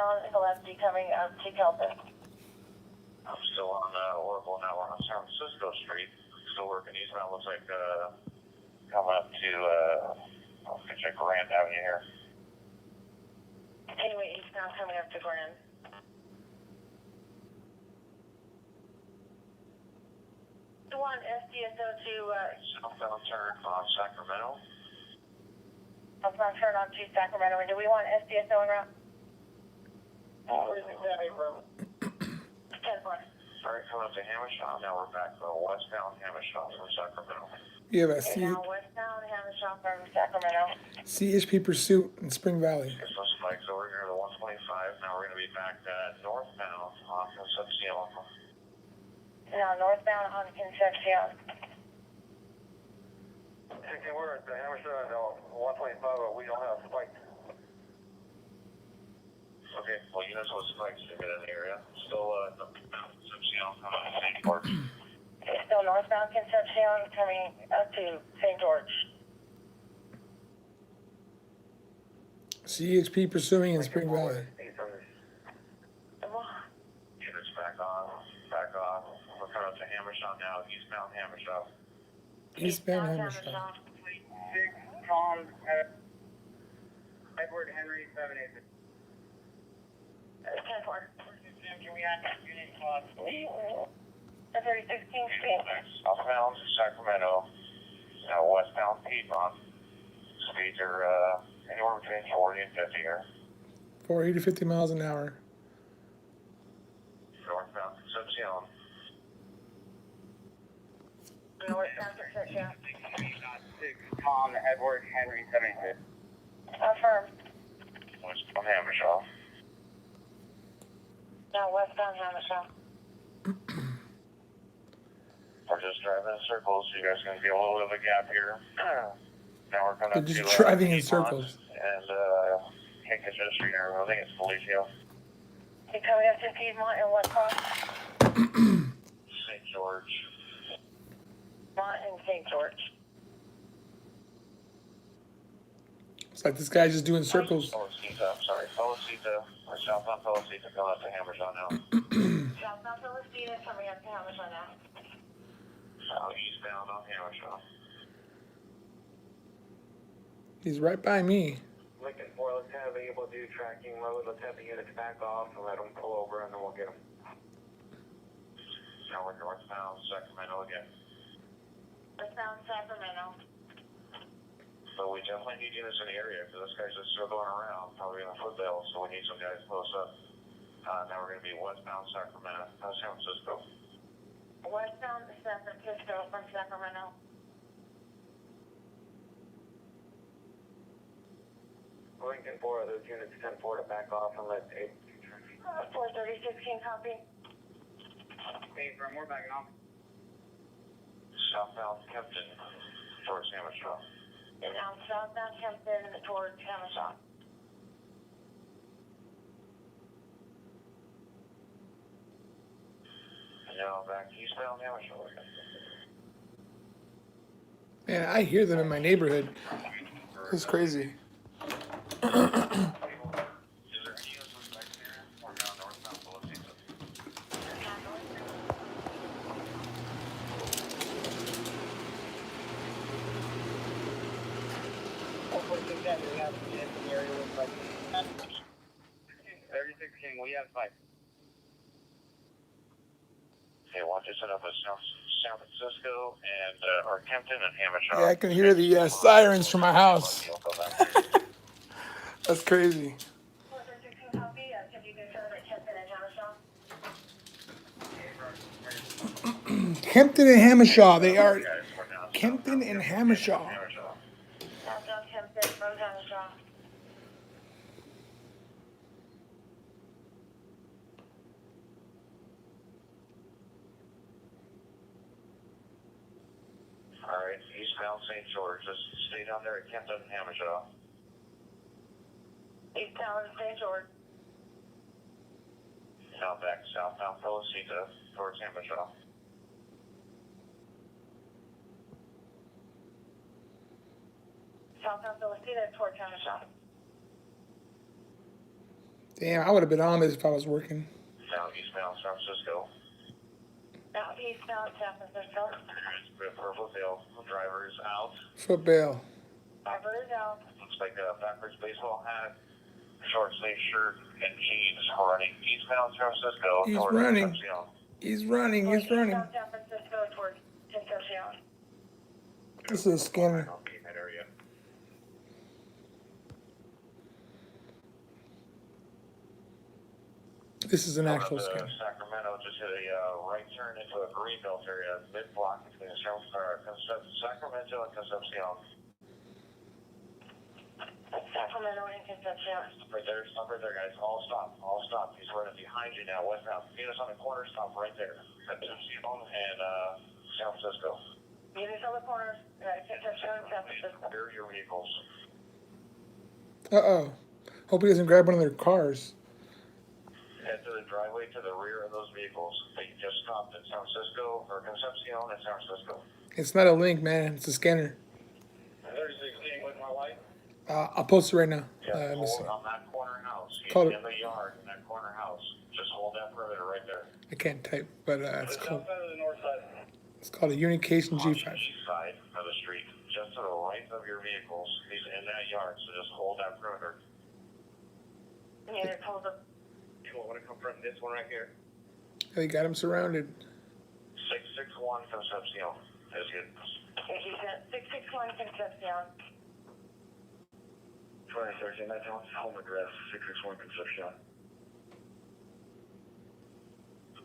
westbound is a lefty coming up to Kelton. I'm still on Oracle now. We're on San Francisco Street. Still working eastbound. Looks like coming up to I'll check Grand Avenue here. Anyway, eastbound coming up to Grand. Juan, SDSO to Southbound turn on Sacramento. southbound turn on to Sacramento. Do we want SDSO en route? Where's exactly from? 10-4. Alright, coming up to Hammershaw. Now we're back to westbound Hammershaw from Sacramento. You have a Now westbound Hammershaw from Sacramento. CHP pursuit in Spring Valley. Get some spikes over here to 125. Now we're going to be back northbound on Concepcion Ave. Now northbound on Concepcion. Okay, we're at the Hammershaw 125, but we don't have spikes. Okay, well, units with spikes to get in the area. Still Concepcion coming to St. George. Still northbound Concepcion coming up to St. George. CHP pursuing in Spring Valley. Units back on, back off. We're coming up to Hammershaw now, eastbound Hammershaw. Eastbound Hammershaw. 6, Tom, Edward Henry, 786. 10-4. Can we add unit class? 36 King Street. Southbound Sacramento, now westbound Piedmont. Speeds are anywhere between 40 and 50 here. 40 to 50 miles an hour. Northbound Concepcion. Northbound Concepcion. 6, Tom, Edward Henry, 786. Affirm. Westbound Hammershaw. Now westbound Hammershaw. We're just driving in circles, so you guys are going to get a little bit of a gap here. Now we're coming They're up just to driving in Piedmont, circles. And can't catch the street area. I think it's Felicio. You coming up to Piedmont and what cross? St. George. Piedmont and St. George. It's like this guy's just doing circles. Felicita, I'm sorry. Felicita, or southbound Felicita coming up to Hammershaw now. Southbound Felicita coming up to Hammershaw now. Eastbound on Hammershaw. He's right by me. Lincoln 4, let's have able to do tracking mode. Let's have the units back off and let them pull over, and then we'll get them. Now we're northbound Sacramento again. Westbound Sacramento. So we definitely need units in the area because this guy's just circling around, probably in a foothill, so we need some guys close up. Now we're going to be westbound Sacramento, San Francisco. Westbound San Francisco from Sacramento. Lincoln 4, those units 10-4 to back off and let 8. 436 King copy. Hey, Firm, we're backing off. Southbound Kempton towards Hammershaw. And now southbound Kempton towards Hammershaw. And now back eastbound Hammershaw again. Man, I hear them in my neighborhood. It's crazy. Is there any units with back here? We're now northbound Felicita. We have units in the area with like 36 King, we have 5. Okay, watch this up at San Francisco and or Kempton and Hammershaw. Yeah, I can hear the sirens from my house. That's crazy. 436 King copy. Can you confirm at Kempton and Hammershaw? Kempton and Hammershaw. They are Kempton and Hammershaw. Southbound Kempton from Hammershaw. Alright, eastbound St. George. Just stay down there at Kempton and Hammershaw. Eastbound St. George. Now back southbound Felicita towards Hammershaw. Southbound Felicita towards Hammershaw. Damn, I would have been on this if I was working. Now eastbound San Francisco. Now eastbound San Francisco. Purple tail. Driver's out. Foot bail. Driver is out. Looks like a backwards baseball hat, short sleeve shirt, and jeans running eastbound San Francisco. He's toward running. Concepcion. He's running. He's running. Eastbound San Francisco towards Concepcion. This is a scanner. Okay, that area. This is an Going actual up to scanner. Sacramento, just hit a right turn into a greenbelt area, mid-block between Sacramento and Concepcion. Sacramento and Concepcion. Stop right there, guys. All stop. He's running behind you now, westbound. Meet us on the corner, stop right there. Concepcion and San Francisco. Units on the corners. Concepcion and San Francisco. Clear your vehicles. Uh-oh. Hope he doesn't grab one of their cars. Head to the driveway to the rear of those vehicles. They just stopped in San Francisco, or Concepcion and San Francisco. It's not a link, man. It's a scanner. 36 with my light. I'll post it right now. Yeah, Let me see. hold on that corner house. He's Call it. in the yard in that corner house. Just hold that perimeter right there. I can't type, but it's called. South side or the north side? It's called a Unication On the G5. east side of the street, just to the right of your vehicles. He's in that yard, so just hold that perimeter. Units hold up. You want to confront this one right here? They got him surrounded. 661 Concepcion. That's good. He said 661 Concepcion. 2013, that's home address, 661 Concepcion.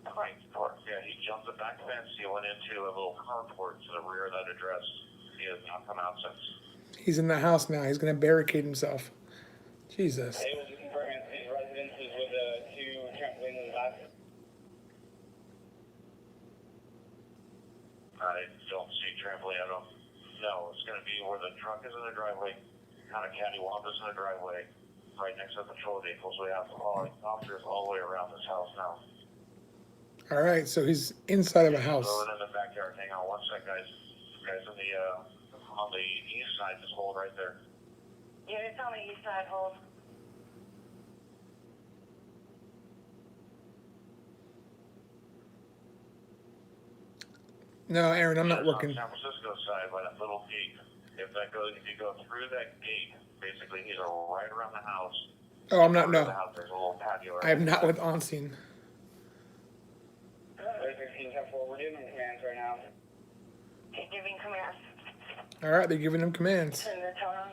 Right, yeah, he jumped the back fence. He went into a little carport to the rear of that address. He has not come out since. He's in the house now. He's gonna barricade himself. Jesus. They will just confirm his residences with two trampolines in the back. I don't see trampoline. I don't know. It's going to be where the truck is in the driveway, kind of cattywampus in the driveway, right next to the patrol vehicles. We have officers all the way around this house now. All right, so he's inside of a house. Throw it in the backyard. Hang on one sec, guys. Guys on the east side, just hold right there. Units on the east side hold. No, Aaron, I'm not On looking. San Francisco side, by that little gate. If you go through that gate, basically he's right around the house. Oh, I'm not. The No, house, there's a little patio. I am not with Onsen. 16 10-4, we're giving commands right now. He's giving commands. All right, they're giving him commands. Turn the tone.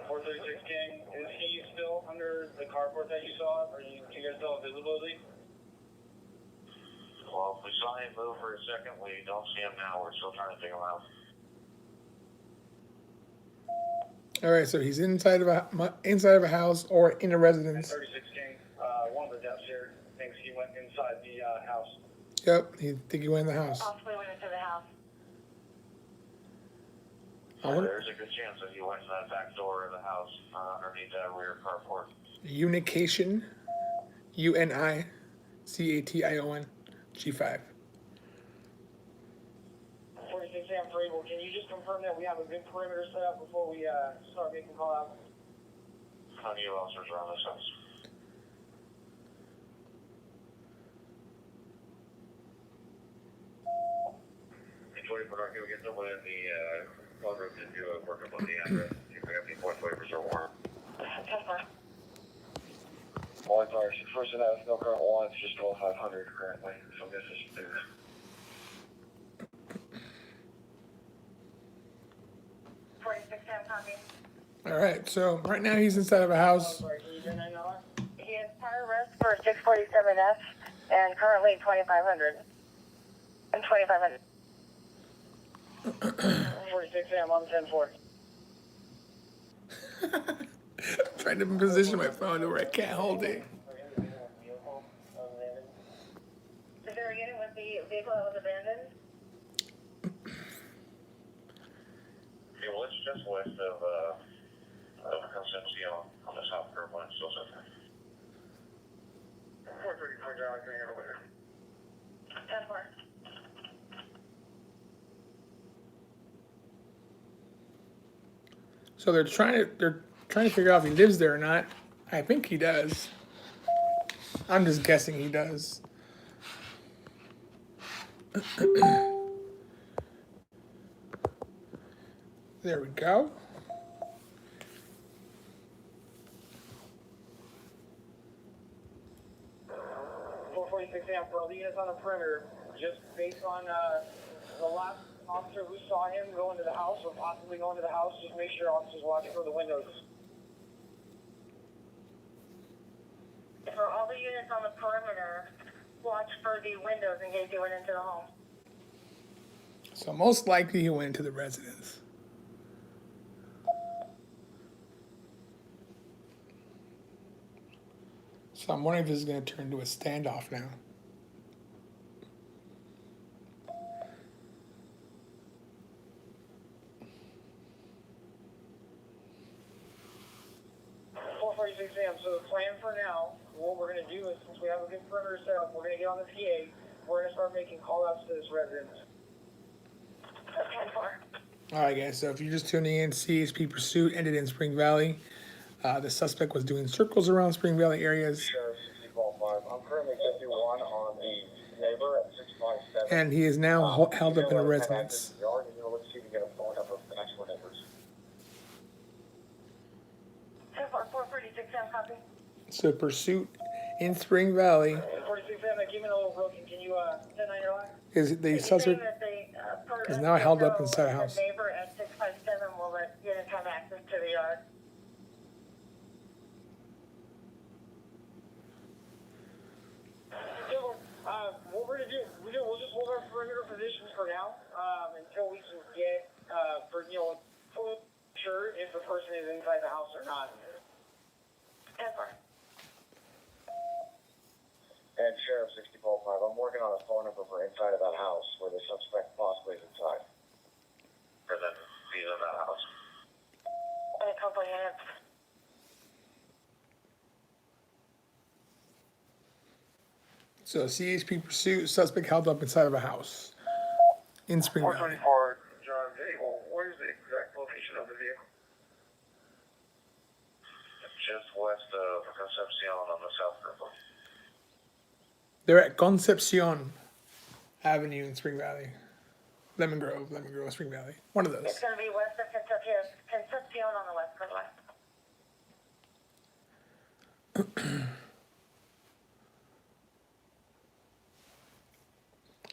436 King, is he still under the carport that you saw? Or you guys still have visibility? Well, if we saw him move for a second, we don't see him now. We're still trying to figure him out. All right, so he's inside of a house or in a residence. 36 King, one of the depths here thinks he went inside the house. Yep, he think he went in the house. Possibly went into the house. There's a good chance that he went in that back door of the house underneath that rear carport. Unication, UNICATION, G5. 46 3, well, can you just confirm that we have a good perimeter set up before we start making call out? How many officers are on this house? Victoria, but are you getting someone in the call room to do work up on the address? If you have any point waivers or warrant. 10-4. All cars, first and no current warrants, just 12,500 currently. So this is due. All right, so right now he's inside of a house. He is prior arrest for 647F and currently 2,500. And 2,500. 46 on 10-4. Trying to position my phone to where I can't hold it. Is there a unit with the vehicle that was abandoned? Okay, well, it's just west of Concepcion on the south curve line, still something. 434 John, can you over here? 10-4. So they're trying to figure out if he lives there or not. I think he does. I'm just guessing he does. There we go. 446 AM for all the units on the perimeter, just based on the last officer who saw him go into the house or possibly go into the house, just make sure officers watch for the windows. For all the units on the perimeter, watch for the windows in case he went into the home. So most likely he went into the residence. So I'm wondering if this is going to turn into a standoff now. So the plan for now, what we're going to do is, since we have a good perimeter set up, we're going to get on the PA, we're going to start making call-outs to this residence. 10-4. All right, guys. So if you're just tuning in, CHP pursuit ended in Spring Valley. The suspect was doing circles around Spring Valley areas. Sheriff 60-5. I'm currently 51 on the neighbor at 657. And he is now held up in a residence. Yard, and let's see if we can get a phone number for the next door neighbors. 446 AM, copy. So pursuit in Spring Valley 46 I came in a little broken. Can you send on your line? is the suspect is now held up inside a house. The neighbor at 657 will let units have access to the yard. So, what we're gonna do, we'll just hold our perimeter positions for now, until we can get, fully sure if the person is inside the house or not. 10-4. And Sheriff 60-5, I'm working on a phone number for inside of that house where the suspect possibly is inside. For them, he's in that house. I comprehend. So CHP pursuit, suspect held up inside of a house in Spring Valley. 424, John Dable, what is the exact location of the vehicle? Just west of Concepcion on the south river. They're at Concepcion Avenue in Spring Valley. Lemon Grove, Spring Valley. One of those. It's going to be west of Concepcion on the west coast.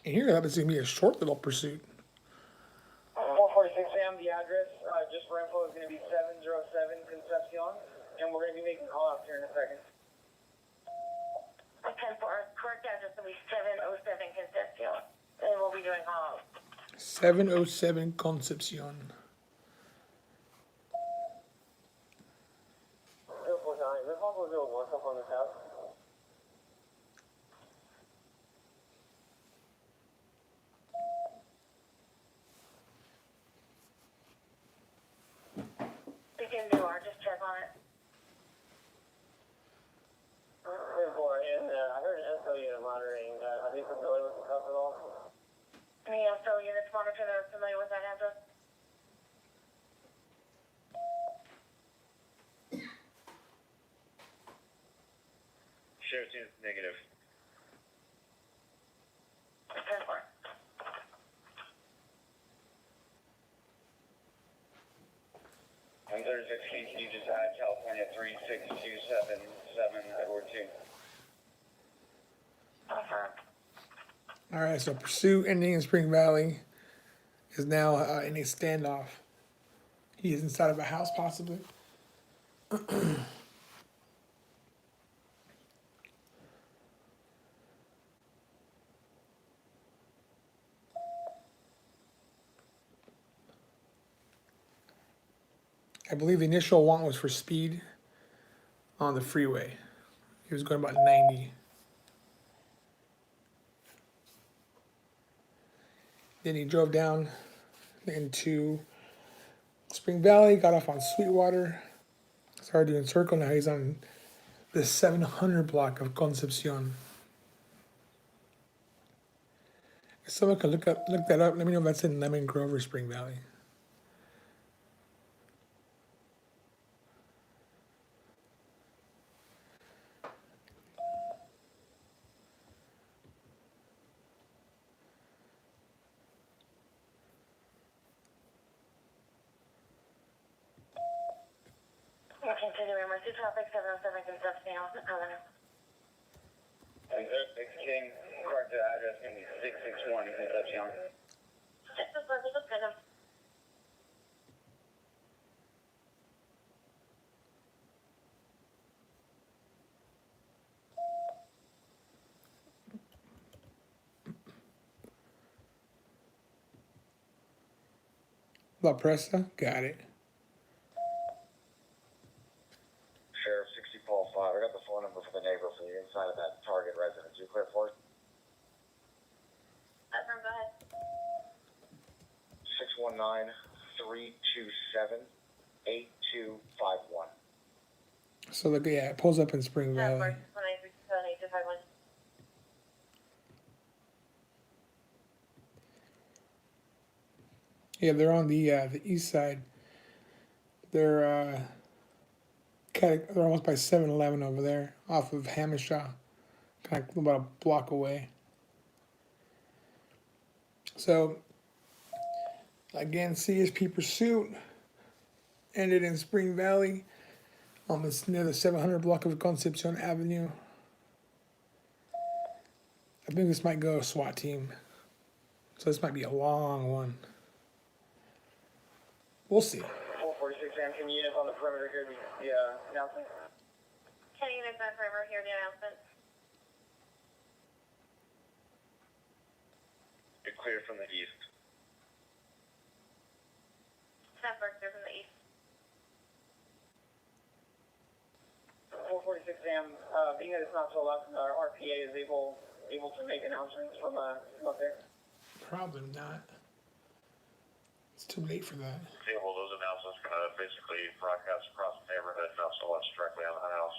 And here that is going to be a short little pursuit. 446 Sam, the address, just for info, is going to be 707 Concepcion, and we're going to be making call outs here in a second. 10-4. Correct address will be 707 Concepcion. And we'll be doing calls. 707 Concepcion. 049, this one will do a workup on this house. We can do our just check on it. I heard an SO unit monitoring. Are they familiar with the house at all? Any SO units monitoring that are familiar with that address? Sheriff seems negative. 10-4. I'm 36 King, can you just add California 36277 Edward 2? All right, so pursuit ending in Spring Valley is now in a standoff. He is inside of a house, possibly. I believe the initial warrant was for speed on the freeway. He was going about 90. Then he drove down into Spring Valley, got off on Sweetwater, started doing circle. Now he's on the 700 block of Concepcion. If someone can look that up, let me know if that's in Lemon Grove or Spring Valley. Continuing emergency traffic, 707 Concepcion Ave. It's King, correct address, can be 661 Concepcion. This is kind of. La Presa, got it. Sheriff 60 Paul 5. I got the phone number for the neighbor for the inside of that target residence. You clear for it? Go ahead. 619-327-8251. So look, yeah, it pulls up in Spring Valley. 1-837-8251. Yeah, they're on the east side. They're they're almost by 7-Eleven over there, off of Hamishaw, kind of about a block away. So again, CHP pursuit ended in Spring Valley, almost near the 700 block of Concepcion Avenue. I think this might go SWAT team, so this might be a long one. We'll see. 446 Hampton units on the perimeter here. The announcement. 10 units on perimeter here, the announcement. You're clear from the east. 10 clear from the east. 446 Sam, being that it's not so loud, our RPA is able to make announcements from up there. Probably not. It's too late for that. Well, those announcements kind of basically broadcast across the neighborhood, not so much directly on the house.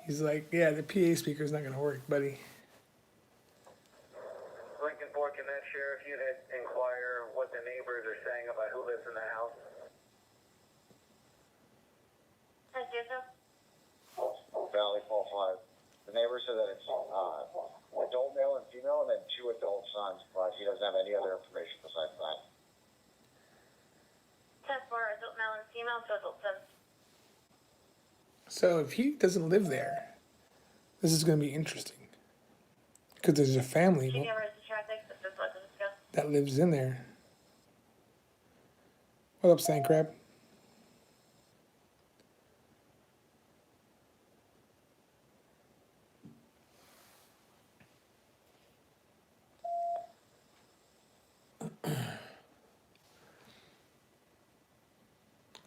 He's like, yeah, the PA speaker's not gonna work, buddy. Lincoln Fork, can that sheriff unit inquire what the neighbors are saying about who lives in the house? SDSO? Valley Paul 5. The neighbor said that it's adult male and female, and then 2 adult sons, but he doesn't have any other information besides that. 10 for adult male and female, 2 adult sons. So if he doesn't live there, this is gonna be interesting. Because there's a family Keeping emergency traffic, this is what to discuss. that lives in there. What up, Sand Crab?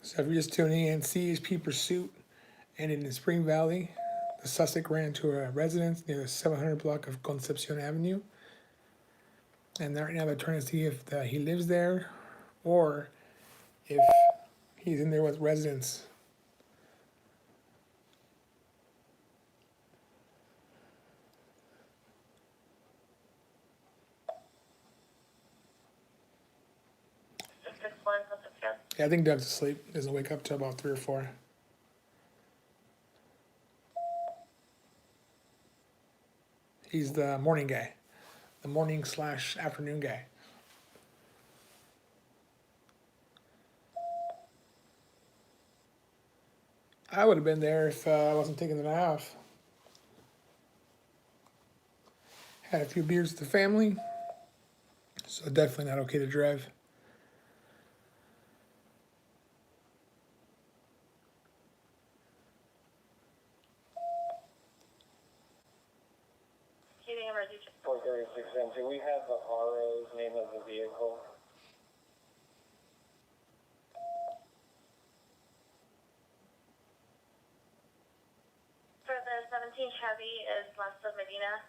So if you're just tuning in, CHP pursuit ended in Spring Valley. The suspect ran into a residence near the 700 block of Concepcion Avenue. And right now they're trying to see if he lives there or if he's in there with residents. This is 1 Concepcion. Yeah, I think Doug's asleep. Doesn't wake up till about 3 or 4. He's the morning guy, the morning/afternoon guy. I would have been there if I wasn't taking the night off. Had a few beers with the family, so definitely not okay to drive. Keeping emergency 436 Sam, do we have the RO's name of the vehicle? For the 17 Chevy is west of Medina.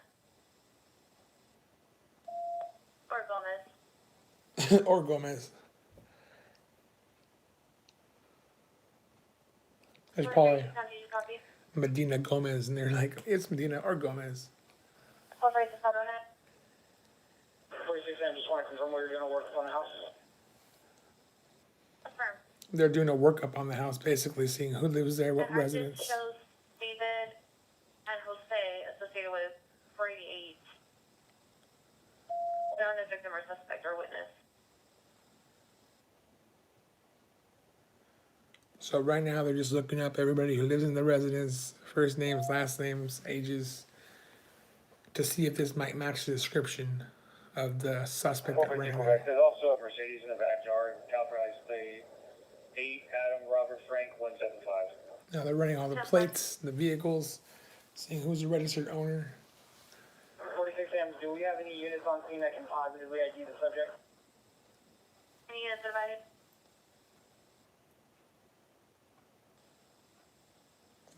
Or Gomez. Or Gomez. There's probably Did you copy? Medina Gomez, and they're like, it's Medina or Gomez. 446 go ahead. 436 Sam, just want to confirm where you're going to work on the house. Affirm. They're doing a workup on the house, basically seeing who lives there, what And I just residents. shows David and Jose associated with 488. Not a victim or suspect or witness. So right now they're just looking up everybody who lives in the residence, first names, last names, ages, to see if this might match the description of the suspect that ran away. There's also a Mercedes in the backyard. California State 8 Adam Robert Frank 175. Now they're running all the plates, the vehicles, seeing who's the registered owner. 46 Sam, do we have any units on scene that can positively ID the subject? Any units invited?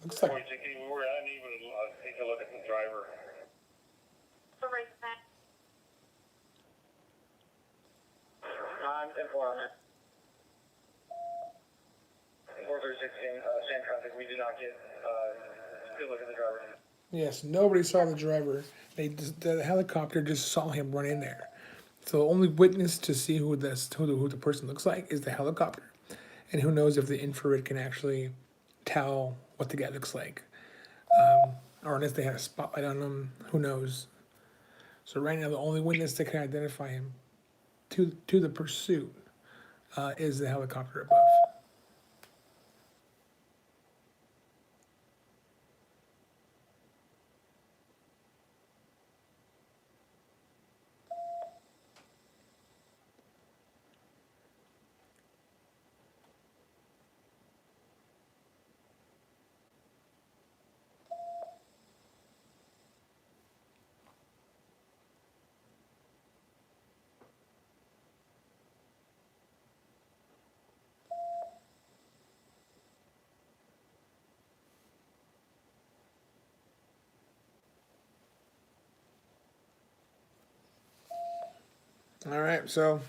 Looks like We're unable to take a look at the driver. So right back. I'm informed. 436 San Traffic, we did not get a good look at the driver. yes, nobody saw the driver. The helicopter just saw him run in there. So the only witness to see who the person looks like is the helicopter, and who knows if the infrared can actually tell what the guy looks like, or unless they had a spotlight on him, who knows. So right now the only witness that can identify him to the pursuit is the helicopter above. All right, so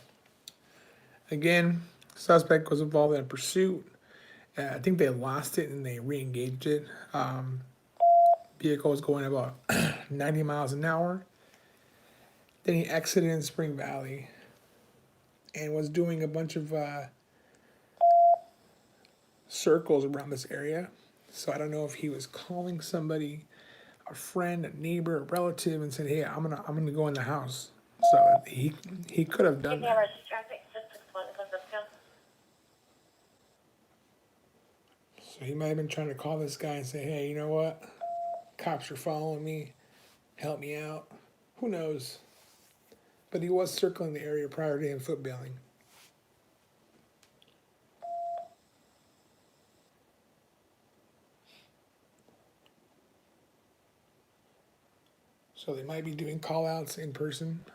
again, suspect was involved in a pursuit. I think they lost it and they re-engaged it. Vehicle was going about 90 miles an hour. Then he exited in Spring Valley and was doing a bunch of circles around this area. So I don't know if he was calling somebody, a friend, a neighbor, a relative, and said, "Hey, I'm gonna go in the house." So he could have done that. Traffic, Concepcion. So he might have been trying to call this guy and say, "Hey, you know what? Cops are following me. Help me out." Who knows? But he was circling the area prior to him footbailing. So they might be doing call-outs in person.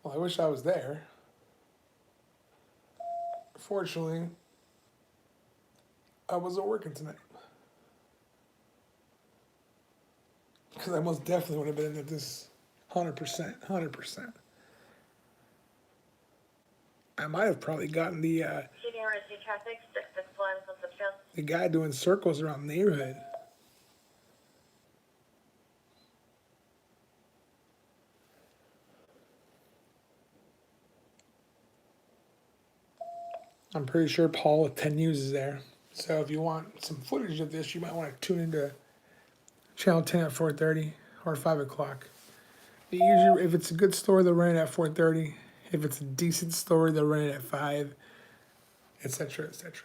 Well, I wish I was there. Fortunately, I wasn't working tonight. Because I most definitely would have been at this 100%, 100%. I might have probably gotten the Shooting emergency traffic, 661 Concepcion. the guy doing circles around the neighborhood. I'm pretty sure Paul with 10 News is there. So if you want some footage of this, you might want to tune into Channel 10 at 4:30 or 5 o'clock. Usually, if it's a good story, they'll run it at 4:30. If it's a decent story, they'll run it at 5, etc., etc.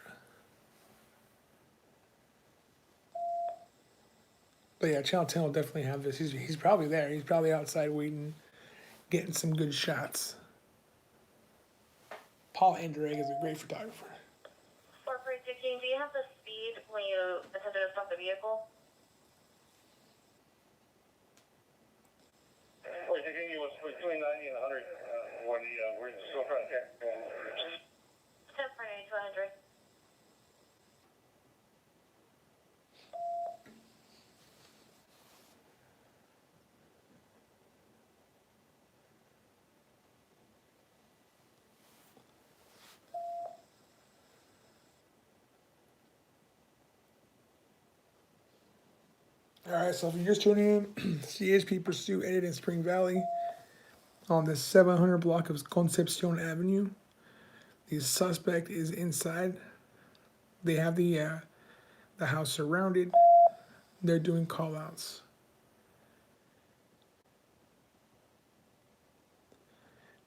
But yeah, Channel 10 will definitely have this. He's probably there. He's probably outside waiting, getting some good shots. Paul Andrade is a great photographer. 416, do you have the speed when you attempted to stop the vehicle? We're thinking it was between 90 and 100 when we're still trying to check. 10 for 90 to 100. All right, so if you're just tuning in, CHP Pursuit ended in Spring Valley. on the 700 block of Concepcion Avenue. The suspect is inside. They have the house surrounded. They're doing call outs.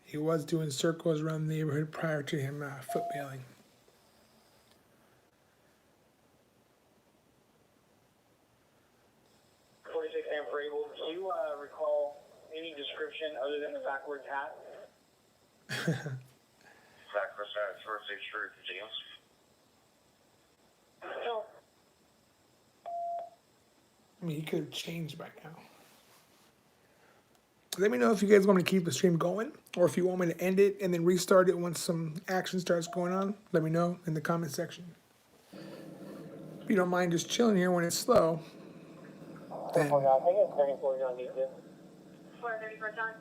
He was doing circles around the neighborhood prior to him footbailing. And for able, do you recall any description other than the backwards hat? Backwards at First State Street, James. No. I mean, he could have changed by now. Let me know if you guys want me to keep the stream going or if you want me to end it and then restart it once some action starts going on. Let me know in the comment section. If you don't mind just chilling here when it's slow, then I think it's 34 John D. 434 John.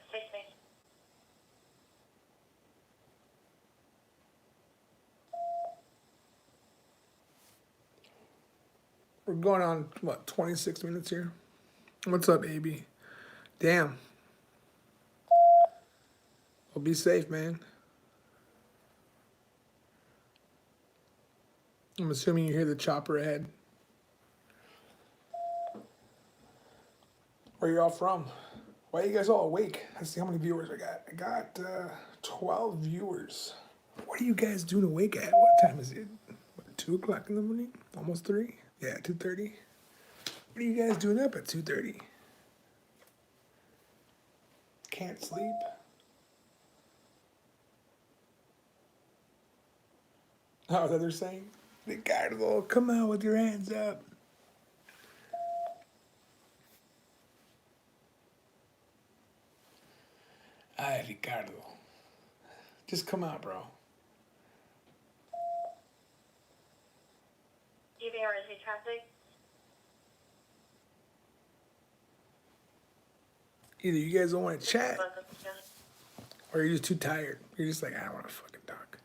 Space. we're going on, what, 26 minutes here? What's up, AB? Damn. Well, be safe, man. I'm assuming you hear the chopper ahead. Where you all from? Why are you guys all awake? Let's see how many viewers I got. I got 12 viewers. What are you guys doing awake at? What time is it? What, 2 o'clock in the morning? Almost 3? Yeah, 2:30. What are you guys doing up at 2:30? Can't sleep? Oh, that they're saying? Ricardo, come out with your hands up. Ay, Ricardo. Just come out, bro. Do you think we're going to see traffic? Either you guys don't want to chat Yeah. or you're just too tired. You're just like, I don't want to fucking talk.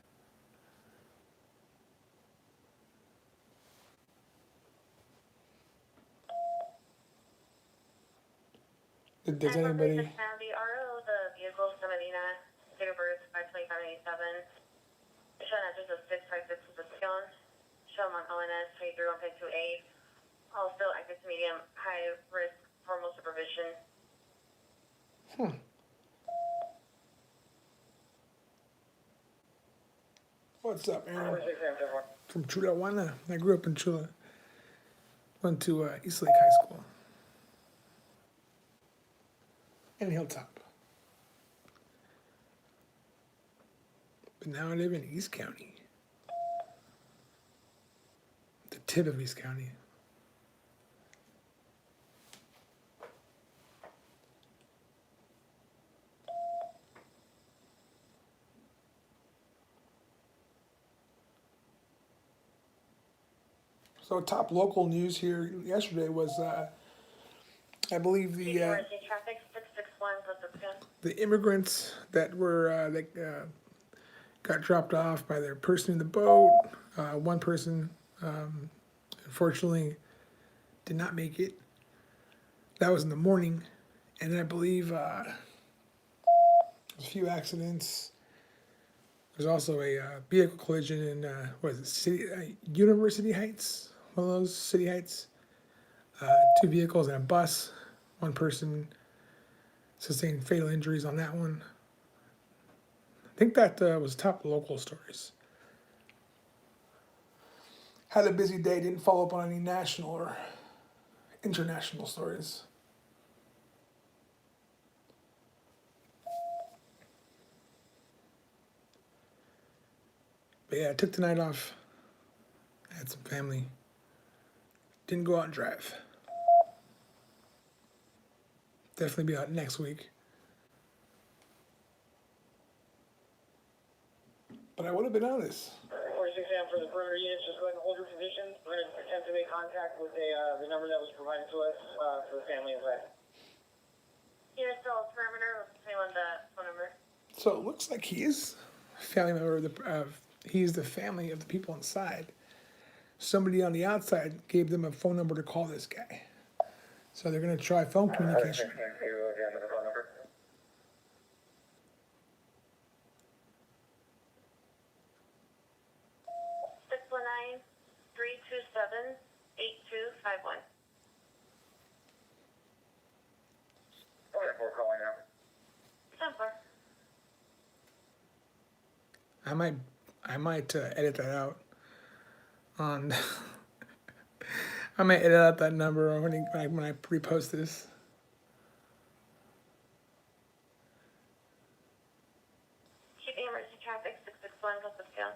Does anybody... The RO, the vehicle, Medina, date of birth, 5/25/87. Showing address of 656 Concepcion. Show on ONS 231528. Also, active to medium, high risk, formal supervision. What's up, Aaron? 46 and 51. From Chula, Juana. I grew up in Chula. Went to East Lake High School. And Hilltop. But now I live in East County. The tip of East County. So top local news here yesterday was, I believe the traffic 661 Concepcion. the immigrants that were got dropped off by their person in the boat. One person, unfortunately, did not make it. That was in the morning, and I believe a few accidents. There's also a vehicle collision in what is it, University Heights, one of those city heights. 2 vehicles and a bus. One person sustained fatal injuries on that one. I think that was top local stories. Had a busy day, didn't follow up on any national or international stories. But yeah, I took the night off. I had some family. Didn't go out and drive. Definitely be out next week. But I would have been honest. 46 and for the perimeter units, just go ahead and hold your position. We're going to attempt to make contact with the number that was provided to us for the family inside. Unit still perimeter, anyone the phone number? So it looks like he is a family member of he's the family of the people inside. Somebody on the outside gave them a phone number to call this guy. So they're gonna try phone communication. Six 327-8251. We're calling now. 10-4. I might edit that out on. I might edit out that number when I repost this. CHP emergency traffic 661 Concepcion.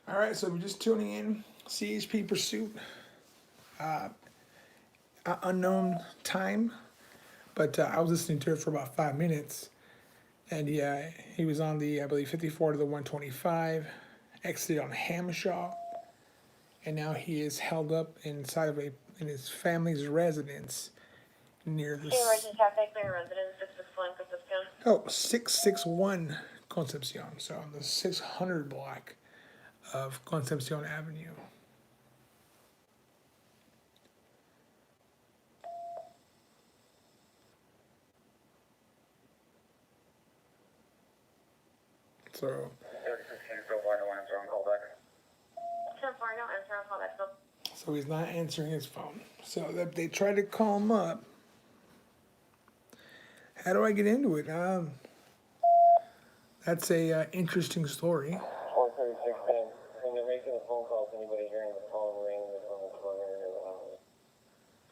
All right, so we're just tuning in. CHP pursuit. Unknown time, but I was listening to it for about 5 minutes, and yeah, he was on the, I believe, 54 to the 125, exited on Hamshaw, and now he is held up inside of in his family's residence near CHP this. emergency traffic near residence 661 Concepcion. Oh, 661 Concepcion, so on the 600 block of Concepcion Avenue. So 36 so far, no answer on callback. 10-4, no answer on callback. So he's not answering his phone. So they tried to call him up. How do I get into it? That's a interesting story. 436 10. When they're making a phone call, is anybody hearing the phone ring on the phone ring or the house?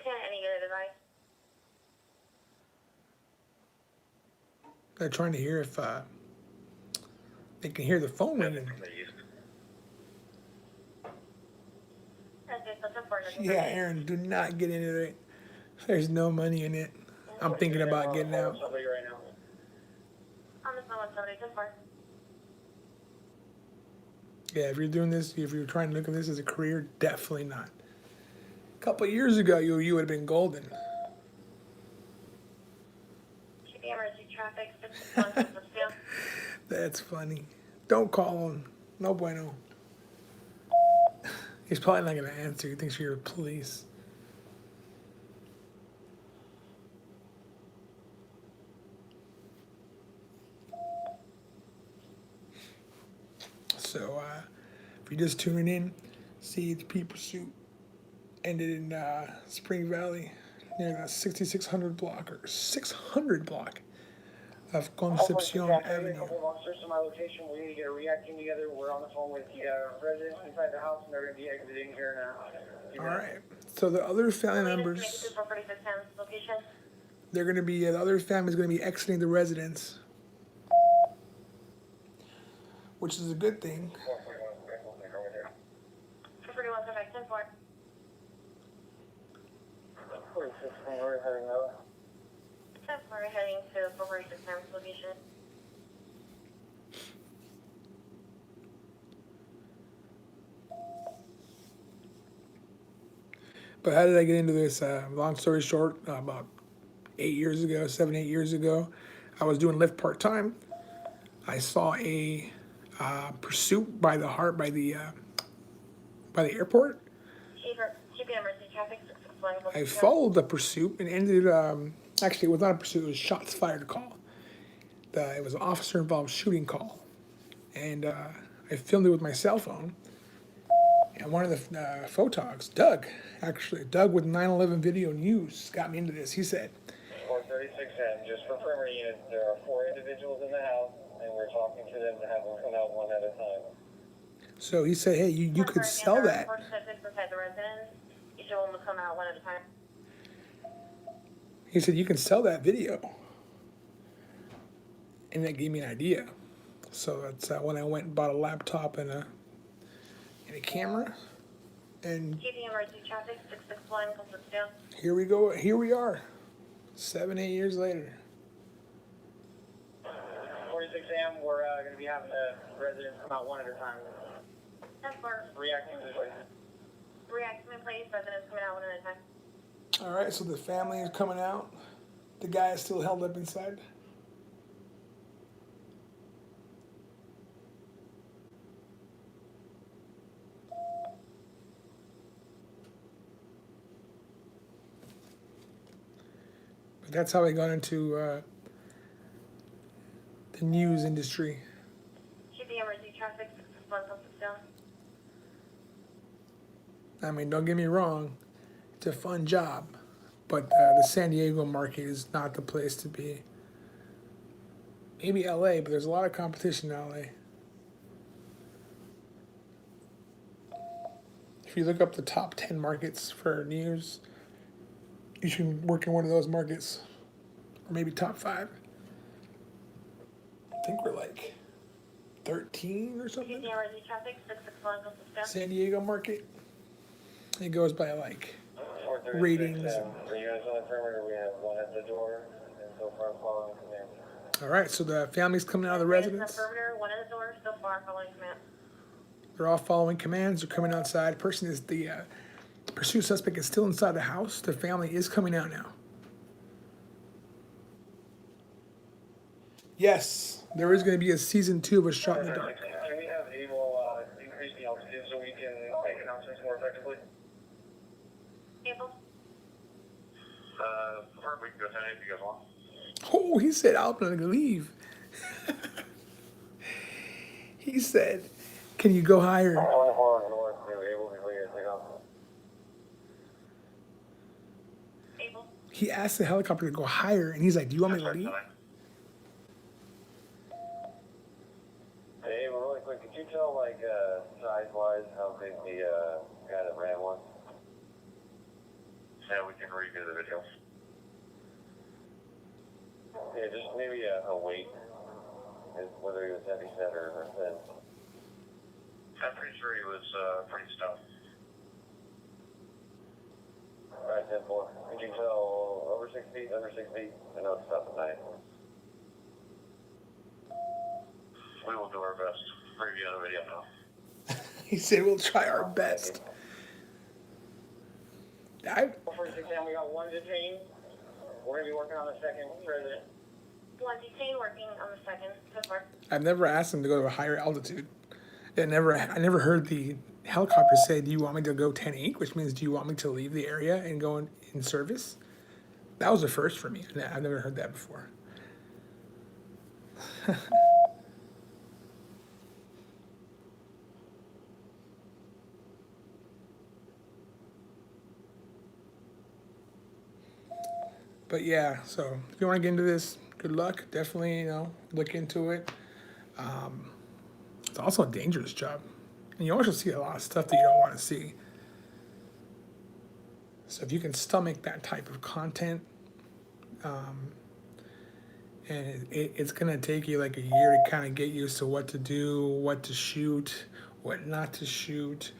Can any good advice? They're trying to hear if they can hear the phone ringing. SDSO 10-4. Yeah, Aaron, do not get into it. There's no money in it. I'm thinking about getting out. Somebody right now. On the phone with somebody 10-4. Yeah, if you're doing this, if you're trying to look at this as a career, definitely not. A couple of years ago, you would have been golden. CHP emergency traffic 661 Concepcion. That's funny. Don't call him. No bueno. He's probably not going to answer. He thinks you're the police. So, if you're just tuning in, CHP pursuit ended in Spring Valley near the 6600 block or 600 block of Concepcion Avenue. A couple of officers to my location. We need to get a react team together. We're on the phone with the residents inside the house, and they're going to be exiting here now. All right. So the other family Make it members, to 446 Ham's location. they're going to be, the other family's going to be exiting the residence, which is a good thing. 441 Quebec 10-4. 46, we're heading out. 10-4, heading to 446 Ham's location. But how did I get into this? Long story short, about 8 years ago, 7, 8 years ago, I was doing Lyft part time. I saw a pursuit by the airport. CHP emergency traffic 661 I Concepcion. followed the pursuit and ended. Actually, it was not a pursuit; it was shots fired call. It was an officer involved shooting call, and I filmed it with my cell phone. And one of the photogs, Doug with 9/11 Video News, got me into this. He said, 436 just for perimeter units, there are 4 individuals in the house, and we're talking to them to have them come out one at a time. so he said, hey, you could sell that. Inside the residence. Each of them will come out one at a time. He said, you can sell that video. And that gave me an idea. So that's when I went and bought a laptop and a camera. And CHP emergency traffic 661 Concepcion. here we go. Here we are. 7, 8 years later. 46 AM, we're going to be having the residents come out one at a time. 10-4. Reacting to this way. React to me, please. Residents coming out one at a time. All right, so the family is coming out. The guy is still held up inside. But that's how I got into the news industry. Keep the emergency traffic, 661 Concepcion. I mean, don't get me wrong, it's a fun job, but the San Diego market is not the place to be. Maybe LA, but there's a lot of competition in LA. If you look up the top 10 markets for news, you should work in one of those markets, or maybe top 5. I think we're like 13 or Keep something. the emergency traffic, 661 Concepcion. San Diego market. It goes by like 436, ratings. the units on the perimeter, we have one at the door, and so far following command. All right, so the family's coming out of the residence. Perimeter, one at the door, so far following command. They're all following commands. They're coming outside. Person is the pursuit suspect is still inside the house. The family is coming out now. Yes, there is going to be a season 2 of A Shot in the Dark. Can we have Able increase the altitude so we can make announcements more effectively? Able? We can go 10 if you guys want. Oh, he said, I'm going to leave. He said, can you go higher? 24 north, Able before you take off. Able? He asked the helicopter to go higher, and he's like, do you want me to leave? Hey, Able, really quick, could you tell, like, size-wise how big the guy that ran was? Yeah, we can review the video. Yeah, just maybe a weight, whether he was heavy set or thin. I'm pretty sure he was pretty stoned. Alright, 10-4. Could you tell over 6 feet, under 6 feet? I know it's tough at night. We will do our best. Review the video now. He said, we'll try our best. 46 and we got one detained. We're going to be working on the second resident. One detained, working on the second, so far. I've never asked him to go to a higher altitude. I never heard the helicopter say, do you want me to go 10-8, which means do you want me to leave the area and go in service? That was a first for me. I've never heard that before. But yeah, so if you want to get into this, good luck. Definitely, look into it. It's also a dangerous job. And you also see a lot of stuff that you don't want to see. So if you can stomach that type of content, and it's going to take you like a year to kind of get used to what to do, what to shoot, what not to shoot.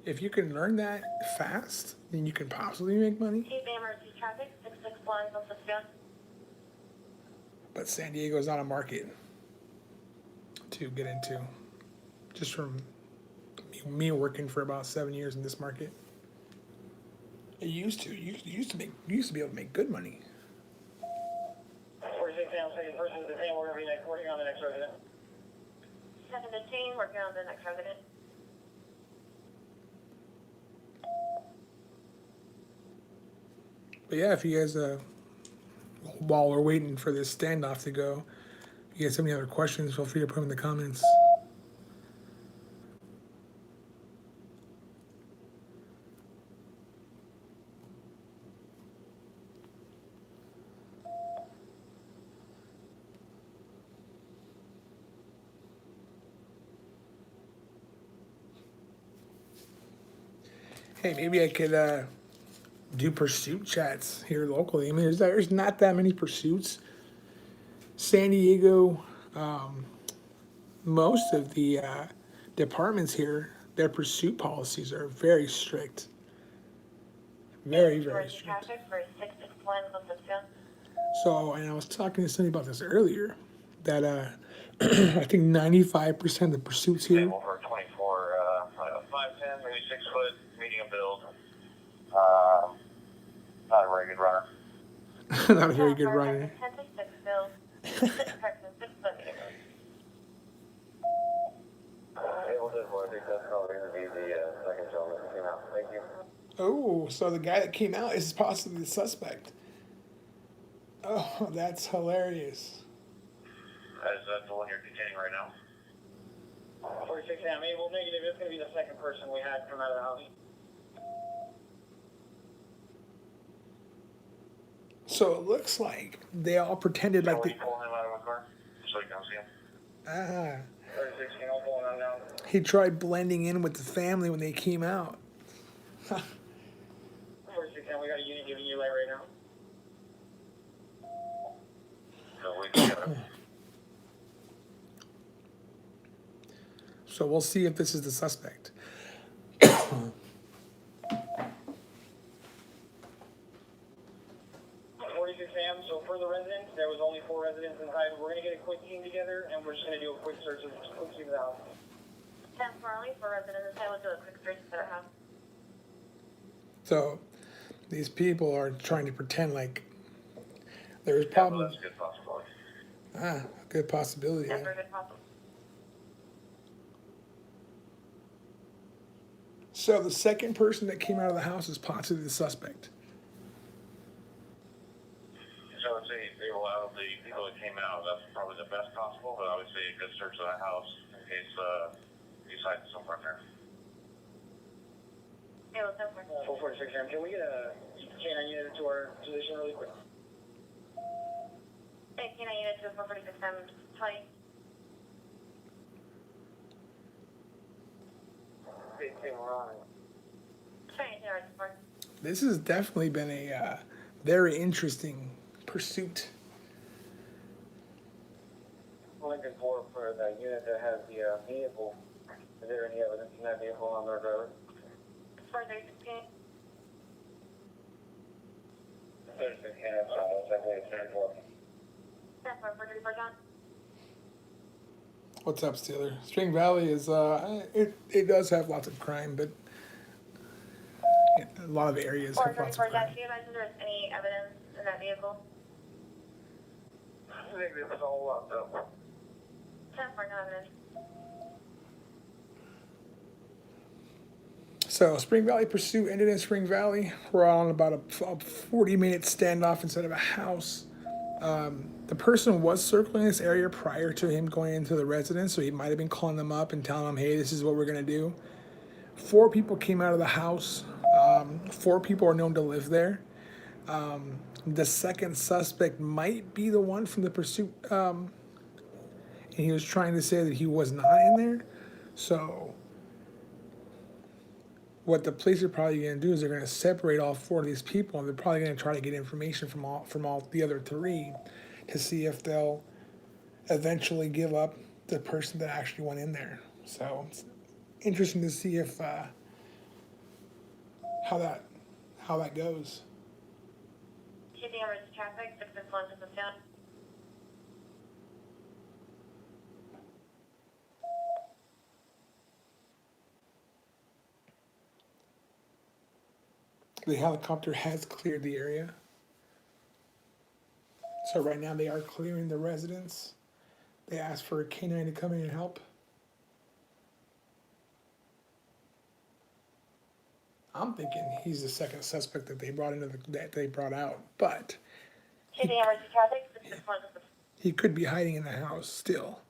If you can learn that fast, then you can possibly make money. Keep the emergency traffic, 661 Concepcion. But San Diego is not a market to get into. Just from me working for about 7 years in this market. It used to. You used to be able to make good money. 46 and second person detained. We're going to be working on the next resident. Second detained, working on the next resident. But yeah, if you guys, while we're waiting for this standoff to go, if you guys have any other questions, feel free to put them in the comments. Hey, maybe I could do pursuit chats here locally. I mean, there's not that many pursuits. San Diego, most of the departments here, their pursuit policies are very strict. Very, very Emergency strict. traffic for 661 Concepcion. So, and I was talking to somebody about this earlier, that I think 95% of the pursuits here Table for 24, 510, maybe 6 6 foot, medium build. Not a very good runner. Not a very good runner. 10 to 6 build. 6 person, 6 foot medium build. Able to avoid the test call interview the second gentleman who came out. Thank you. Oh, so the guy that came out is possibly the suspect. Oh, that's hilarious. Is that the one you're detaining right now? 46 I'm able negative. It's going to be the second person we had come out of the house. So it looks like they all pretended like Can they. we pull him out of the car so you can see him? Ah, 36 I'm pulling them down. he tried blending in with the family when they came out. 46 we got a unit giving you light right now. So we can get him. So we'll see if this is the suspect. 46 so for the residents, there was only 4 residents inside. We're going to get a quick team together, and we're just going to do a quick search of the house. 10 Farley for residents inside. We'll do a quick search of their house. So these people are trying to pretend like there's Yeah, well, probably that's a good possibility. a good possibility. That's Yeah. a good possible. So the second person that came out of the house is possibly the suspect. So I would say they will out of the people that came out, that's probably the best possible, but I would say a good search of that house in case he's hiding somewhere in there. Yeah, well, 10 for 446 can we get a K9 unit to our position really quick? Hey, can I unit to 446 20? This has definitely been a very interesting pursuit. Lincoln 4 for the unit that has the vehicle. Is there any evidence in that vehicle on their driver? 416. 36 that's definitely a 34. 10 for 434 John. What's up, Steeler? Spring Valley is it does have lots of crime, but a lot of areas have lots 434 of John. crime. Do you imagine there's any evidence in that vehicle? I think this is all locked up. 10 for no evidence. So Spring Valley pursuit ended in Spring Valley. We're on about a 40-minute standoff inside of a house. The person was circling this area prior to him going into the residence, so he might have been calling them up and telling them, hey, this is what we're going to do. 4 people came out of the house. 4 people are known to live there. The second suspect might be the one from the pursuit, and he was trying to say that he was not in there. So what the police are probably going to do is they're going to separate all 4 of these people, and they're probably going to try to get information from all the other 3 to see if they'll eventually give up the person that actually went in there. So it's interesting to see if how that goes. Keeping emergency traffic, 661 Concepcion. The helicopter has cleared the area. So right now they are clearing the residence. They asked for a K9 to come in and help. I'm thinking he's the second suspect that they brought that they brought out, but Keeping emergency traffic, 661 Concepcion. he could be hiding in the house still.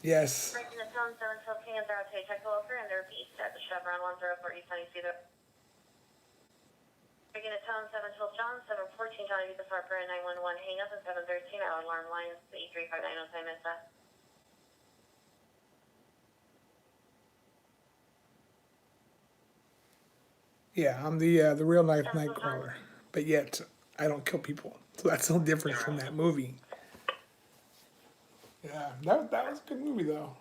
Yes. Breaking the tone, 712 and 02 check the locker and their beast at the Chevron 104 East 92. Breaking the tone, 712 John, 714 John, Vita Harper, and 911 hang up, and 713 our alarm lines, the E35905 missed that. Yeah, I'm the real life nightcrawler, but yet I don't kill people. So that's a little different from that movie. Yeah, that was a good movie though.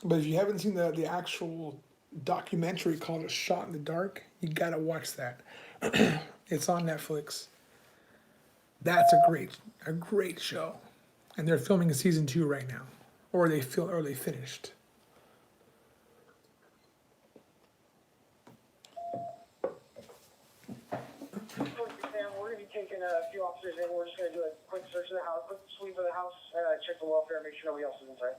But if you haven't seen the actual documentary called "A Shot in the Dark," you gotta watch that. It's on Netflix. That's a great show, and they're filming season 2 right now, or they finished. Sam, we're going to be taking a few officers in. We're just going to do a quick search of the house, quick sweep of the house, check the welfare, make sure nobody else is inside.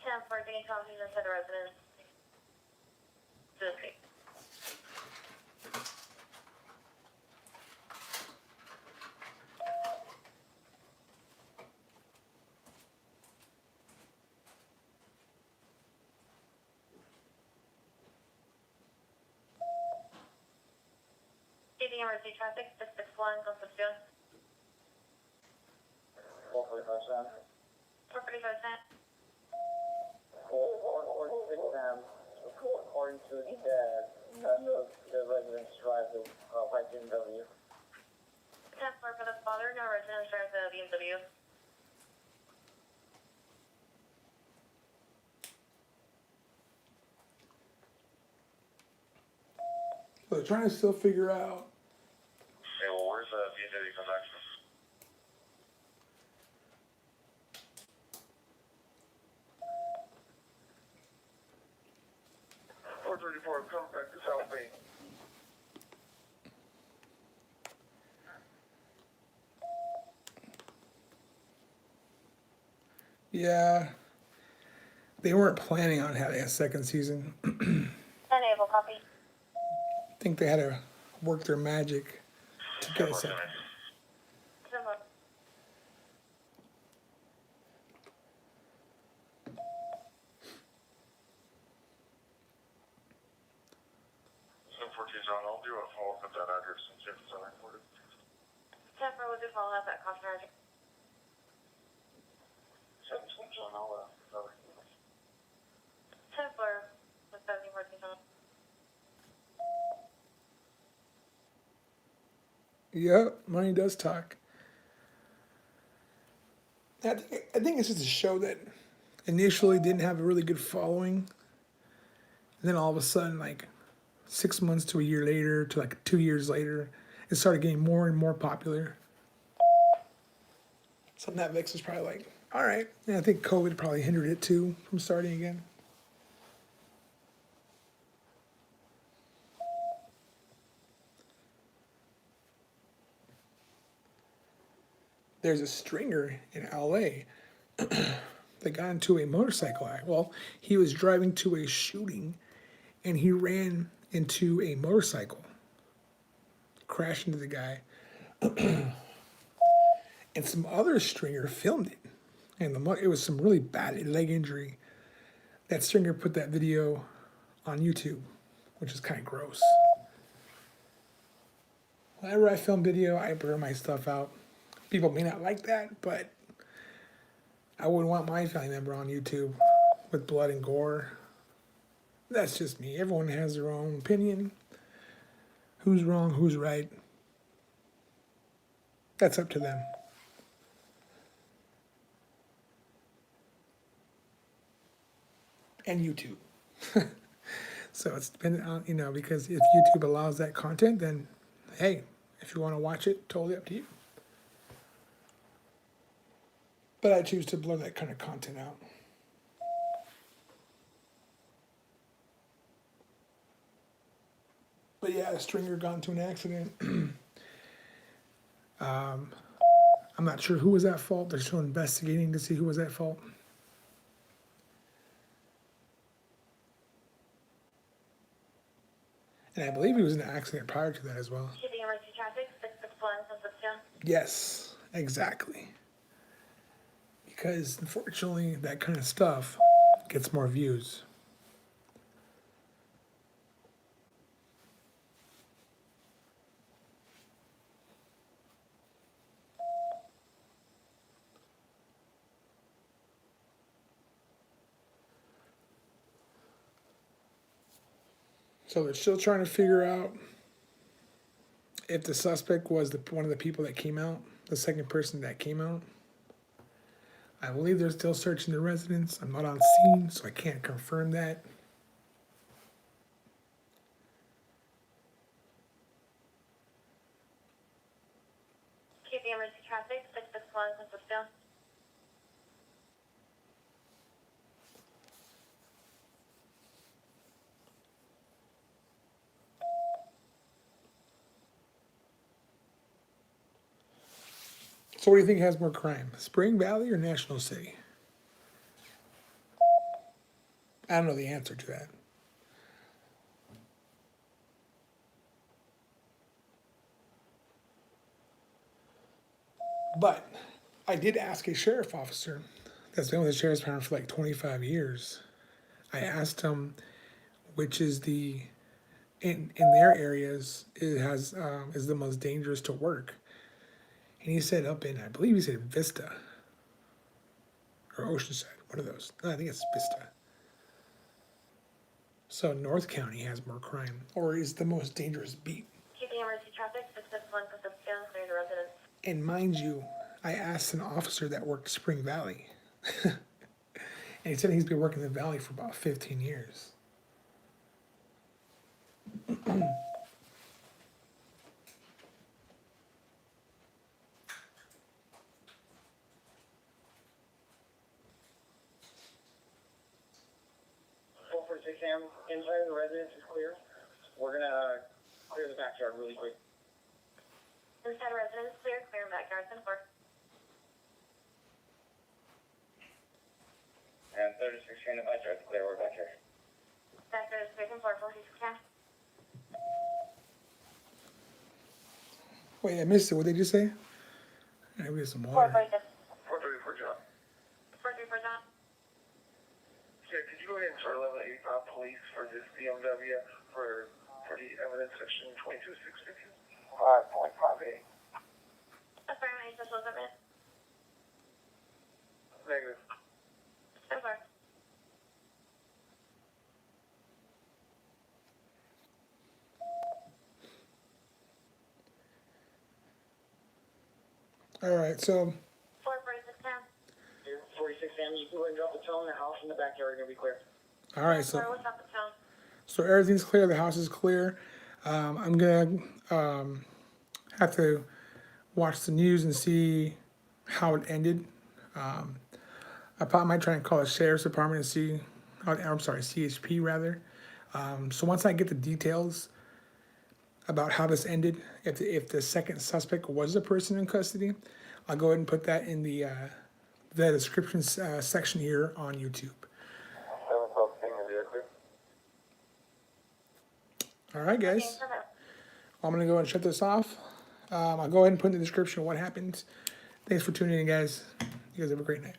10-4, any copies inside the residence? Just me. Keeping emergency traffic, 661, Concepcion. 445 Sam. 445 Sam. 446 Sam. According to none of the residents drive the white BMW. 10-4 for the father, no residents drive the BMW. So they're trying to still figure out. Hey, well, where's the BMW come back from? 434, come back to South Bay. Yeah, they weren't planning on having a second season. Enable copy. I think they had to work their magic to get a second. 10-4. I'll do a follow-up at that address and see if it's unrecorded. 10-4, we'll do follow up at Concepcion Ave. 17 John, I'll 10-4 with 1714 John. Yep, money does talk. I think it's just a show that initially didn't have a really good following. And then all of a sudden, like 6 months to a year later, to like 2 years later, it started getting more and more popular. So Netflix is probably like, all right. And I think COVID probably hindered it too from starting again. There's a stringer in LA that got into a motorcycle accident. Well, he was driving to a shooting and he ran into a motorcycle, crashed into the guy. And some other stringer filmed it. And it was some really bad leg injury. That stringer put that video on YouTube, which is kind of gross. Whenever I film video, I blur my stuff out. People may not like that, but I wouldn't want my family member on YouTube with blood and gore. That's just me. Everyone has their own opinion. Who's wrong, who's right. That's up to them. And YouTube. So it's dependent on, because if YouTube allows that content, then hey, if you want to watch it, totally up to you. But I choose to blur that kind of content out. But yeah, a stringer got into an accident. I'm not sure who was at fault. They're still investigating to see who was at fault. And I believe he was in an accident prior to that as well. Keeping emergency traffic, 661 Concepcion. Yes, exactly. Because unfortunately, that kind of stuff gets more views. So they're still trying to figure out if the suspect was one of the people that came out, the second person that came out. I believe they're still searching the residence. I'm not on scene, so I can't confirm that. Keep the emergency traffic, 661 Concepcion. So what do you think has more crime, Spring Valley or National City? I don't know the answer to that. But I did ask a sheriff officer that's been with the sheriff's department for like 25 years. I asked him which is the in their areas it has is the most dangerous to work, and he said up in, I believe he said Vista or Oceanside, one of those. No, I think it's Vista. So North County has more crime, or is the most dangerous beat. Keep the emergency traffic, 661 Concepcion, clear the residence. And mind you, I asked an officer that worked Spring Valley, and he said he's been working the valley for about 15 years. Sam, inside of the residence is clear. We're gonna clear the backyard really quick. Inside residence clear, clear backyard 10-4. And 36 here in the backyard, clear, we're back here. Backyard is clear 10-4, 4610. Wait, I missed it. What did they just say? I need some water. 446. 434 John. 434 John. Yeah, could you go ahead and start 1185 police for this BMW for the evidence section 2260? 5.58. Affirm any special equipment. Negative. 10-4. All right, so 446 10. 46 Sam, you can go ahead and drop the tone. The house and the backyard are gonna be clear. all right, so What's up the tone? so everything's clear. The house is clear. I'm gonna have to watch the news and see how it ended. I probably might try and call the sheriff's department and see. I'm sorry, CHP rather. So once I get the details about how this ended, if the second suspect was the person in custody, I'll go ahead and put that in the description section here on YouTube. All right, guys. Okay, perfect. I'm gonna go ahead and shut this off. I'll go ahead and put in the description what happened. Thanks for tuning in, guys. You guys have a great night.